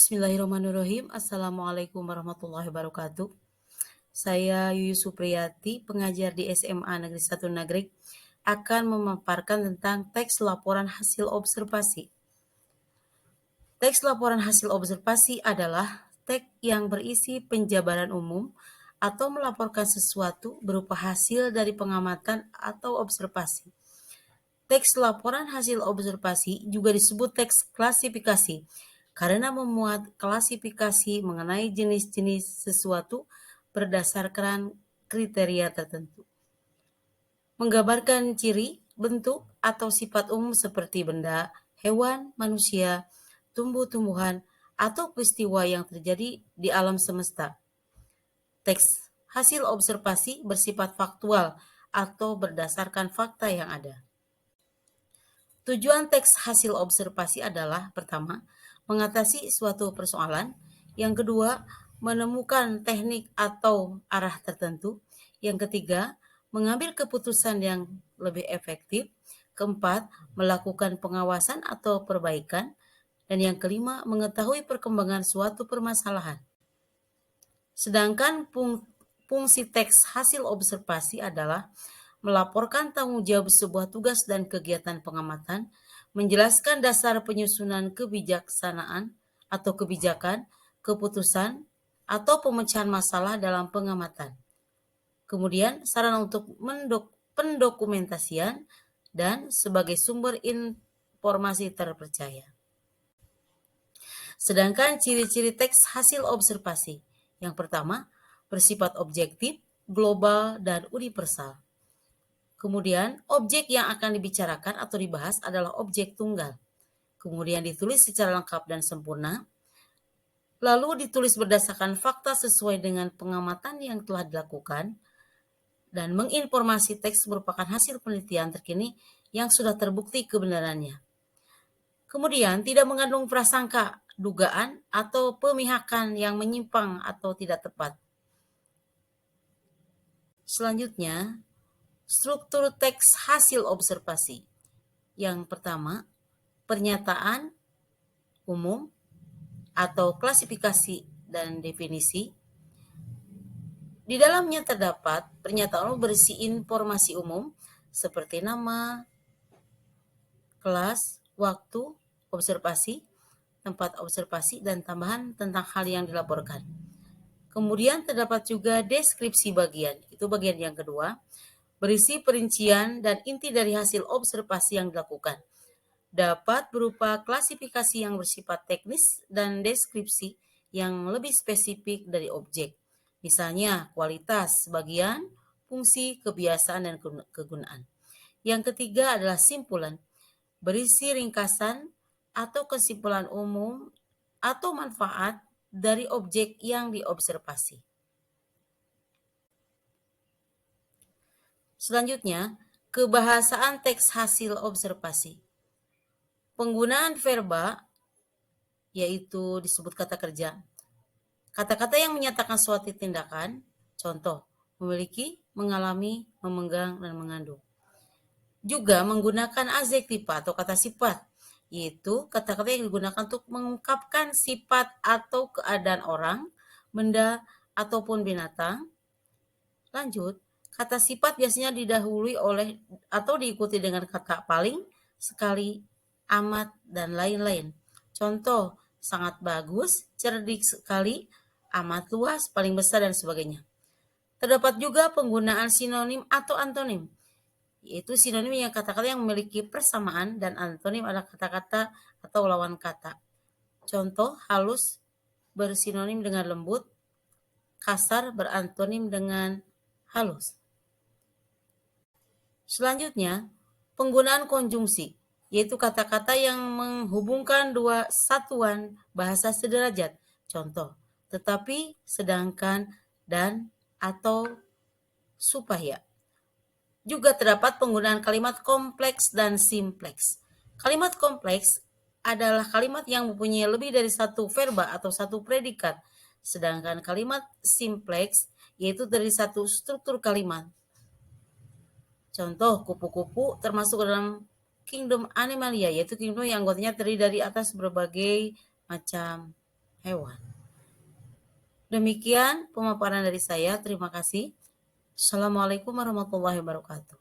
Bismillahirrahmanirrahim. Assalamualaikum warahmatullahi wabarakatuh. Saya Yuyu Supriyati, pengajar di SMA Negeri 1 Nagreg, akan memaparkan tentang teks laporan hasil observasi. Teks laporan hasil observasi adalah teks yang berisi penjabaran umum atau melaporkan sesuatu berupa hasil dari pengamatan atau observasi. Teks laporan hasil observasi juga disebut teks klasifikasi karena memuat klasifikasi mengenai jenis-jenis sesuatu berdasarkan kriteria tertentu. Menggambarkan ciri, bentuk, atau sifat umum seperti benda, hewan, manusia, tumbuh-tumbuhan, atau peristiwa yang terjadi di alam semesta. Teks hasil observasi bersifat faktual atau berdasarkan fakta yang ada. Tujuan teks hasil observasi adalah pertama, mengatasi suatu persoalan, yang kedua, menemukan teknik atau arah tertentu, yang ketiga, mengambil keputusan yang lebih efektif, keempat, melakukan pengawasan atau perbaikan, dan yang kelima, mengetahui perkembangan suatu permasalahan. Sedangkan fungsi teks hasil observasi adalah melaporkan tanggung jawab sebuah tugas dan kegiatan pengamatan, menjelaskan dasar penyusunan kebijaksanaan atau kebijakan, keputusan, atau pemecahan masalah dalam pengamatan. Kemudian, sarana untuk pendokumentasian dan sebagai sumber informasi terpercaya. Sedangkan ciri-ciri teks hasil observasi. Yang pertama, bersifat objektif, global, dan universal. Kemudian, objek yang akan dibicarakan atau dibahas adalah objek tunggal. Kemudian ditulis secara lengkap dan sempurna. Lalu ditulis berdasarkan fakta sesuai dengan pengamatan yang telah dilakukan. Dan menginformasi teks merupakan hasil penelitian terkini yang sudah terbukti kebenarannya. Kemudian tidak mengandung prasangka, dugaan, atau pemihakan yang menyimpang atau tidak tepat. Selanjutnya, struktur teks hasil observasi. Yang pertama, pernyataan umum atau klasifikasi dan definisi. Di dalamnya terdapat pernyataan umum berisi informasi umum seperti nama, kelas, waktu, observasi, tempat observasi, dan tambahan tentang hal yang dilaporkan. Kemudian terdapat juga deskripsi bagian, itu bagian yang kedua, berisi perincian dan inti dari hasil observasi yang dilakukan. Dapat berupa klasifikasi yang bersifat teknis dan deskripsi yang lebih spesifik dari objek. Misalnya kualitas, bagian, fungsi, kebiasaan, dan kegunaan. Yang ketiga adalah simpulan, berisi ringkasan atau kesimpulan umum atau manfaat dari objek yang diobservasi. Selanjutnya, kebahasaan teks hasil observasi. Penggunaan verba, yaitu disebut kata kerja. Kata-kata yang menyatakan suatu tindakan, contoh, memiliki, mengalami, memegang, dan mengandung. Juga menggunakan adjektif atau kata sifat, yaitu kata-kata yang digunakan untuk mengungkapkan sifat atau keadaan orang, benda, ataupun binatang. Lanjut, kata sifat biasanya didahului oleh atau diikuti dengan kata paling, sekali, amat, dan lain-lain. Contoh, sangat bagus, cerdik sekali, amat luas, paling besar, dan sebagainya. Terdapat juga penggunaan sinonim atau antonim, yaitu sinonim yang kata-kata yang memiliki persamaan dan antonim adalah kata-kata atau lawan kata. Contoh, halus bersinonim dengan lembut, kasar berantonim dengan halus. Selanjutnya, penggunaan konjungsi, yaitu kata-kata yang menghubungkan dua satuan bahasa sederajat. Contoh, tetapi, sedangkan, dan, atau, supaya. Juga terdapat penggunaan kalimat kompleks dan simpleks. Kalimat kompleks adalah kalimat yang mempunyai lebih dari satu verba atau satu predikat, sedangkan kalimat simpleks yaitu dari satu struktur kalimat. Contoh, kupu-kupu termasuk dalam kingdom Animalia, yaitu kingdom yang anggotanya terdiri dari atas berbagai macam hewan. Demikian pemaparan dari saya. Terima kasih. Assalamualaikum warahmatullahi wabarakatuh.